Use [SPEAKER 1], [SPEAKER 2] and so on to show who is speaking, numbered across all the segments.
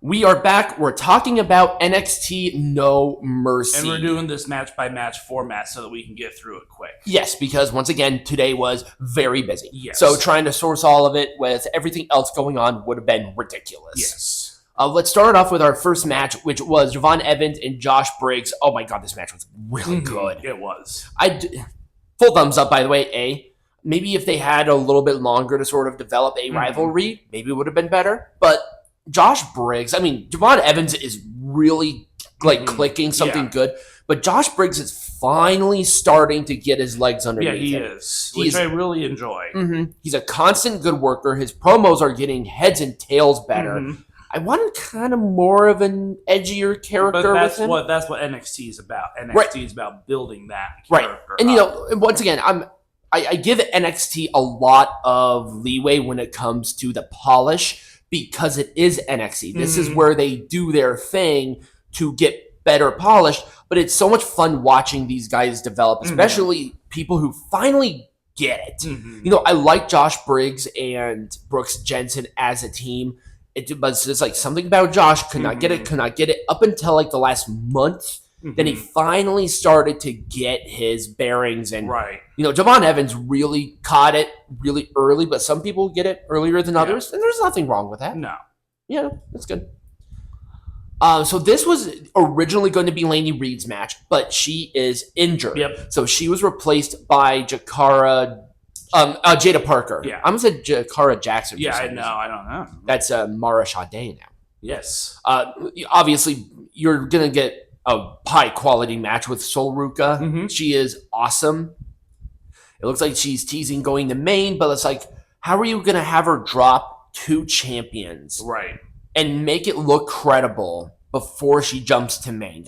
[SPEAKER 1] We are back. We're talking about NXT No Mercy.
[SPEAKER 2] And we're doing this match-by-match format so that we can get through it quick.
[SPEAKER 1] Yes, because once again, today was very busy.
[SPEAKER 2] Yes.
[SPEAKER 1] So trying to source all of it with everything else going on would have been ridiculous.
[SPEAKER 2] Yes.
[SPEAKER 1] Let's start off with our first match, which was Javon Evans and Josh Briggs. Oh my god, this match was really good.
[SPEAKER 2] It was.
[SPEAKER 1] Full thumbs up, by the way, Maybe if they had a little bit longer to sort of develop a rivalry, maybe it would have been better. But Josh Briggs, I mean, Javon Evans is really clicking something good, but Josh Briggs is finally starting to get his legs underneath him.
[SPEAKER 2] Yeah, he is, which I really enjoy.
[SPEAKER 1] He's a constant good worker. His promos are getting heads and tails better. I wanted kind of more of an edgier character with him.
[SPEAKER 2] That's what NXT is about. NXT is about building that character.
[SPEAKER 1] And once again, I give NXT a lot of leeway when it comes to the polish because it is NXT. This is where they do their thing to get better polished, but it's so much fun watching these guys develop, especially people who finally get it. I like Josh Briggs and Brooks Jensen as a team. But it's just like something about Josh could not get it up until like the last month. Then he finally started to get his bearings, and Javon Evans really caught it really early, but some people get it earlier than others, and there's nothing wrong with that.
[SPEAKER 2] No.
[SPEAKER 1] Yeah, that's good. So this was originally going to be Lainey Reed's match, but she is injured.
[SPEAKER 2] Yep.
[SPEAKER 1] So she was replaced by Jada Parker.
[SPEAKER 2] Yeah.
[SPEAKER 1] I'm going to say Jakara Jackson.
[SPEAKER 2] Yeah, I know. I don't know.
[SPEAKER 1] That's Mara Sade now.
[SPEAKER 2] Yes.
[SPEAKER 1] Obviously, you're going to get a high-quality match with Sol Ruca. She is awesome. It looks like she's teasing going to main, but it's like, how are you going to have her drop 2 champions?
[SPEAKER 2] Right.
[SPEAKER 1] And make it look credible before she jumps to main.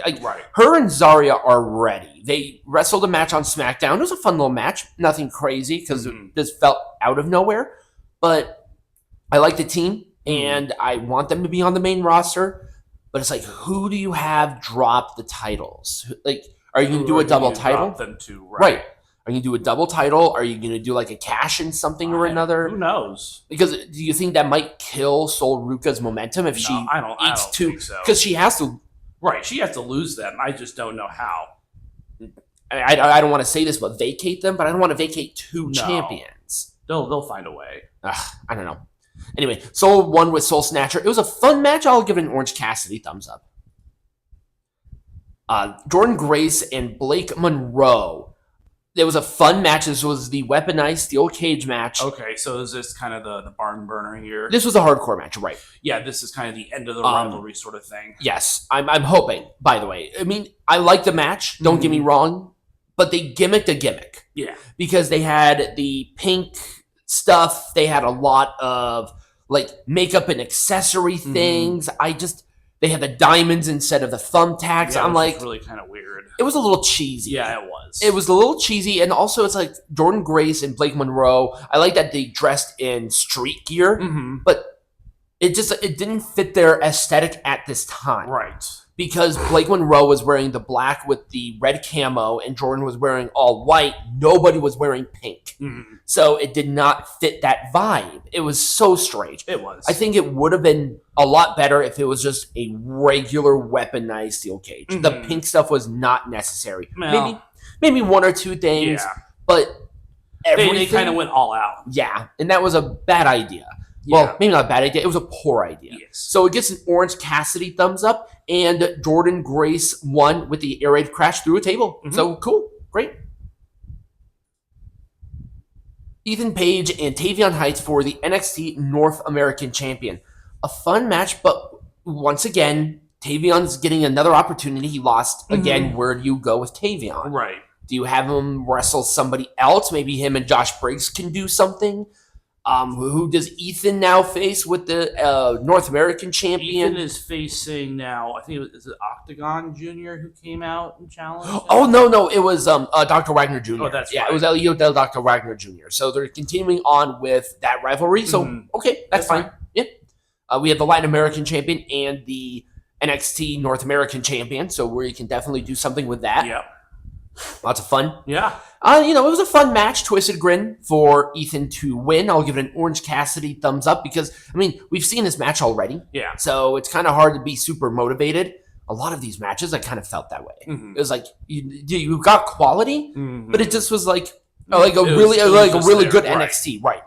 [SPEAKER 1] Her and Zarya are ready. They wrestled a match on SmackDown. It was a fun little match. Nothing crazy because it just felt out of nowhere. But I like the team, and I want them to be on the main roster. But it's like, who do you have drop the titles? Like, are you going to do a double title?
[SPEAKER 2] Them to,
[SPEAKER 1] right. Are you going to do a double title? Are you going to do like a cash in something or another?
[SPEAKER 2] Who knows?
[SPEAKER 1] Because do you think that might kill Sol Ruca's momentum if she eats 2?
[SPEAKER 2] Think so.
[SPEAKER 1] Because she has to.
[SPEAKER 2] Right, she has to lose them. I just don't know how.
[SPEAKER 1] I don't want to say this, but vacate them. But I don't want to vacate 2 champions.
[SPEAKER 2] They'll find a way.
[SPEAKER 1] I don't know. Anyway, Sol won with Soul Snatcher. It was a fun match. I'll give it an Orange Cassidy thumbs up. Jordynne Grace and Blake Monroe. It was a fun match. This was the Weaponized Steel Cage match.
[SPEAKER 2] Okay, so is this kind of the barn burner here?
[SPEAKER 1] This was a hardcore match, right?
[SPEAKER 2] Yeah, this is kind of the end of the rivalry sort of thing.
[SPEAKER 1] Yes, I'm hoping, by the way. I mean, I like the match. Don't get me wrong. But they gimmicked a gimmick.
[SPEAKER 2] Yeah.
[SPEAKER 1] Because they had the pink stuff. They had a lot of like makeup and accessory things. They had the diamonds instead of the thumbtacks.
[SPEAKER 2] Yeah,
[SPEAKER 1] I'm like,
[SPEAKER 2] was really kind of weird.
[SPEAKER 1] It was a little cheesy.
[SPEAKER 2] Yeah, it was.
[SPEAKER 1] It was a little cheesy, and also it's like Jordynne Grace and Blake Monroe. I like that they dressed in street gear, but it didn't fit their aesthetic at this time.
[SPEAKER 2] Right.
[SPEAKER 1] Because Blake Monroe was wearing the black with the red camo and Jordynne was wearing all white. Nobody was wearing pink. So it did not fit that vibe. It was so strange.
[SPEAKER 2] It was.
[SPEAKER 1] I think it would have been a lot better if it was just a regular weaponized steel cage. The pink stuff was not necessary.
[SPEAKER 2] No.
[SPEAKER 1] Maybe 1 or 2 things, but everything.
[SPEAKER 2] They kind of went all out.
[SPEAKER 1] Yeah, and that was a bad idea.
[SPEAKER 2] Yeah.
[SPEAKER 1] Well, maybe not a bad idea. It was a poor idea.
[SPEAKER 2] Yes.
[SPEAKER 1] So it gets an Orange Cassidy thumbs up, and Jordynne Grace won with the air raid crash through a table. So cool. Great. Ethan Page and Tavion Heights for the NXT North American Champion. A fun match, but once again, Tavion's getting another opportunity. He lost again. Where do you go with Tavion?
[SPEAKER 2] Right.
[SPEAKER 1] Do you have him wrestle somebody else? Maybe him and Josh Briggs can do something. Who does Ethan now face with the North American champion?
[SPEAKER 2] Ethan is facing now, I think is it Octagon Jr. who came out and challenged him?
[SPEAKER 1] Oh, no. It was Dr. Wagner Jr.
[SPEAKER 2] Oh, that's
[SPEAKER 1] right.
[SPEAKER 2] It
[SPEAKER 1] was Elio del Dr. Wagner Jr. So they're continuing on with that rivalry. So, okay, that's fine. Yeah. We have the Latin American champion and the NXT North American champion. So we can definitely do something with that.
[SPEAKER 2] Yeah.
[SPEAKER 1] Lots of fun.
[SPEAKER 2] Yeah.
[SPEAKER 1] It was a fun match. Twisted Grin for Ethan to win. I'll give it an Orange Cassidy thumbs up because, we've seen this match already.
[SPEAKER 2] Yeah.
[SPEAKER 1] So it's kind of hard to be super motivated. A lot of these matches, I kind of felt that way.
[SPEAKER 2] Mm-hmm.
[SPEAKER 1] It was like, you got quality,
[SPEAKER 2] mm-hmm.
[SPEAKER 1] but it just was like a really good
[SPEAKER 2] right.
[SPEAKER 1] NXT. Right.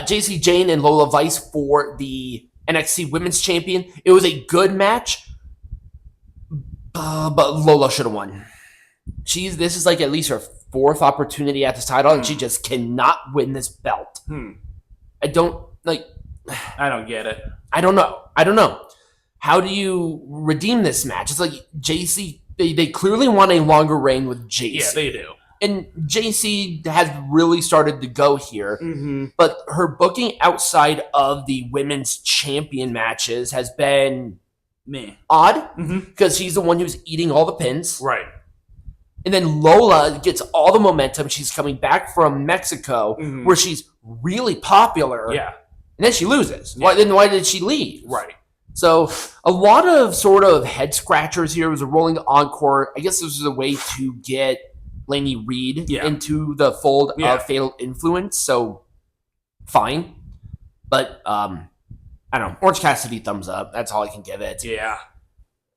[SPEAKER 1] Jacy, Jayne, and Lola Vice for the NXT Women's Champion. It was a good match, but Lola should have won. This is like at least her fourth opportunity at this title, and she just cannot win this belt. I don't
[SPEAKER 2] get it.
[SPEAKER 1] I don't know. How do you redeem this match? It's like Jacy, they clearly want a longer reign with Jacy.
[SPEAKER 2] Yeah, they do.
[SPEAKER 1] And Jacy has really started to go here, but her booking outside of the women's champion matches has been odd because she's the one who's eating all the pins.
[SPEAKER 2] Right.
[SPEAKER 1] And then Lola gets all the momentum. She's coming back from Mexico where she's really popular.
[SPEAKER 2] Yeah.
[SPEAKER 1] And then she loses.
[SPEAKER 2] Yeah.
[SPEAKER 1] Why did she leave?
[SPEAKER 2] Right.
[SPEAKER 1] So a lot of sort of head scratchers here. It was a rolling encore. I guess this was a way to get Lainey Reed into the fold of Fatal Influence. So fine. But I don't know. Orange Cassidy thumbs up. That's all I can give it.
[SPEAKER 2] Yeah.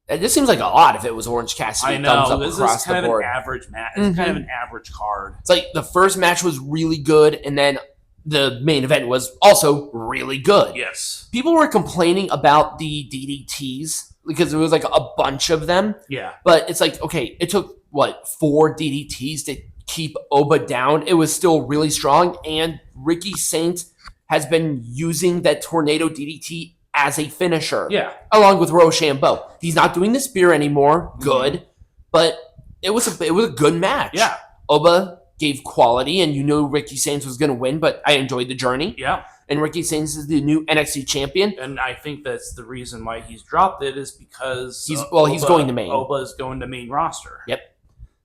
[SPEAKER 1] This seems like a lot if it was Orange Cassidy thumbs up
[SPEAKER 2] this
[SPEAKER 1] across
[SPEAKER 2] is kind
[SPEAKER 1] the board.
[SPEAKER 2] Of an average match. It's kind of an average card.
[SPEAKER 1] It's like the first match was really good, and then the main event was also really good.
[SPEAKER 2] Yes.
[SPEAKER 1] People were complaining about the DDTs because there was like a bunch of them.
[SPEAKER 2] Yeah.
[SPEAKER 1] But it's like, okay, it took, 4 DDTs to keep Oba down. It was still really strong, and Ricky Saint has been using that Tornado DDT as a finisher.
[SPEAKER 2] Yeah.
[SPEAKER 1] Along with Rochambeau. He's not doing the spear anymore. Good. But it was a good match.
[SPEAKER 2] Yeah.
[SPEAKER 1] Oba gave quality, and you knew Ricky Sainz was going to win, but I enjoyed the journey.
[SPEAKER 2] Yeah.
[SPEAKER 1] And Ricky Sainz is the new NXT champion.
[SPEAKER 2] And I think that's the reason why he's dropped it is because
[SPEAKER 1] he's going to main.
[SPEAKER 2] Oba is going to main roster.
[SPEAKER 1] Yep.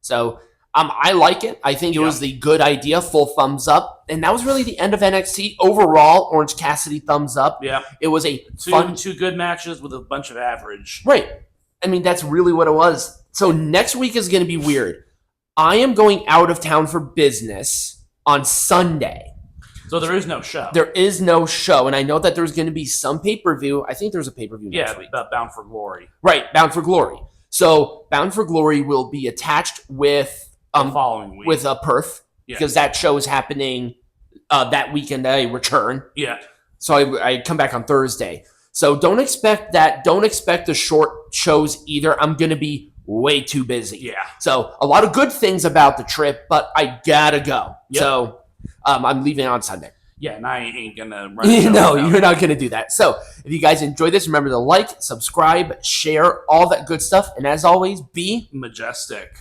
[SPEAKER 1] So I like it. I think it was the good idea. Full thumbs up. And that was really the end of NXT. Overall, Orange Cassidy thumbs up.
[SPEAKER 2] Yeah.
[SPEAKER 1] It was a
[SPEAKER 2] two good matches with a bunch of average.
[SPEAKER 1] Right. That's really what it was. So next week is going to be weird. I am going out of town for business on Sunday.
[SPEAKER 2] So there is no show.
[SPEAKER 1] There is no show. And I know that there's going to be some pay-per-view. I think there's a pay-per-view next week.
[SPEAKER 2] Bound for Glory.
[SPEAKER 1] Right. Bound for Glory. So Bound for Glory will be attached with
[SPEAKER 2] the following week.
[SPEAKER 1] With Perth. Yeah. Because that show is happening that weekend that I return.
[SPEAKER 2] Yeah.
[SPEAKER 1] So I come back on Thursday. So don't expect that. Don't expect the short shows either. I'm going to be way too busy.
[SPEAKER 2] Yeah.
[SPEAKER 1] So a lot of good things about the trip, but I gotta go. Yep. So I'm leaving on Sunday.
[SPEAKER 2] Yeah, and I ain't going to run.
[SPEAKER 1] No, you're not going to do that. So if you guys enjoyed this, remember to like, subscribe, share, all that good stuff. And as always, be
[SPEAKER 2] majestic.